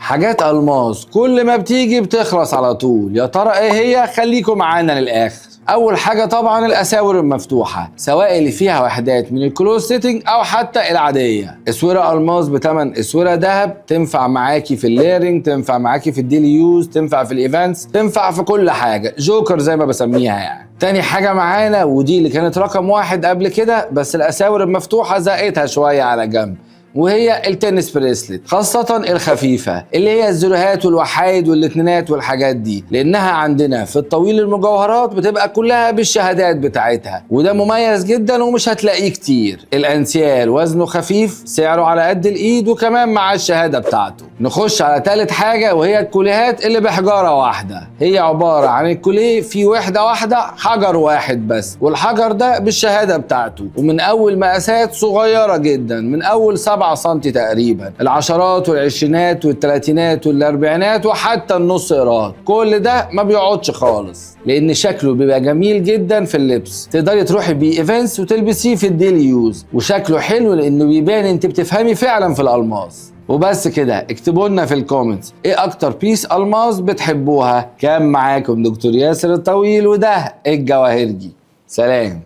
حاجات الماس كل ما بتيجي بتخلص على طول. يا ترى ايه هي؟ خليكم معانا للاخر. اول حاجه طبعا الاساور المفتوحه، سواء اللي فيها وحدات من الكلوز سيتنج او حتى العاديه. اسوره الماس بتمن اسوره ذهب، تنفع معاكي في الليرنج، تنفع معاكي في الديلي يوز، تنفع في الايفنتس، تنفع في كل حاجه، جوكر زي ما بسميها يعني. تاني حاجة معانا ودي اللي كانت رقم 1 قبل كده، بس الأساور المفتوحة زقتها شوية على جنب، وهي التنس بريسلت، خاصة الخفيفة اللي هي الزيروهات والوحايد والاتنينات والحاجات دي، لأنها عندنا في الطويل المجوهرات بتبقى كلها بالشهادات بتاعتها، وده مميز جدا ومش هتلاقيه كتير. الأنسيال وزنه خفيف، سعره على قد الإيد، وكمان مع الشهادة بتاعته. نخش على تالت حاجة وهي الكوليهات اللي بحجارة واحدة. هي عبارة عن الكوليه في وحدة واحدة، حجر واحد بس، والحجر ده بالشهادة بتاعته، ومن أول مقاسات صغيرة جدا، من أول 7 سم تقريبا، العشرات والعشرينات والتلاتينات والاربعينات وحتى النص قراط. كل ده ما بيقعدش خالص، لان شكله بيبقى جميل جدا في اللبس، تقدري تروحي بيه ايفنتس وتلبسيه في الديلي يوز، وشكله حلو لانه بيبان انت بتفهمي فعلا في الالماس. وبس كده، اكتبوا لنا في الكومنتس ايه اكتر بيس الماس بتحبوها. كان معاكم دكتور ياسر الطويل، وده الجواهرجي. سلام.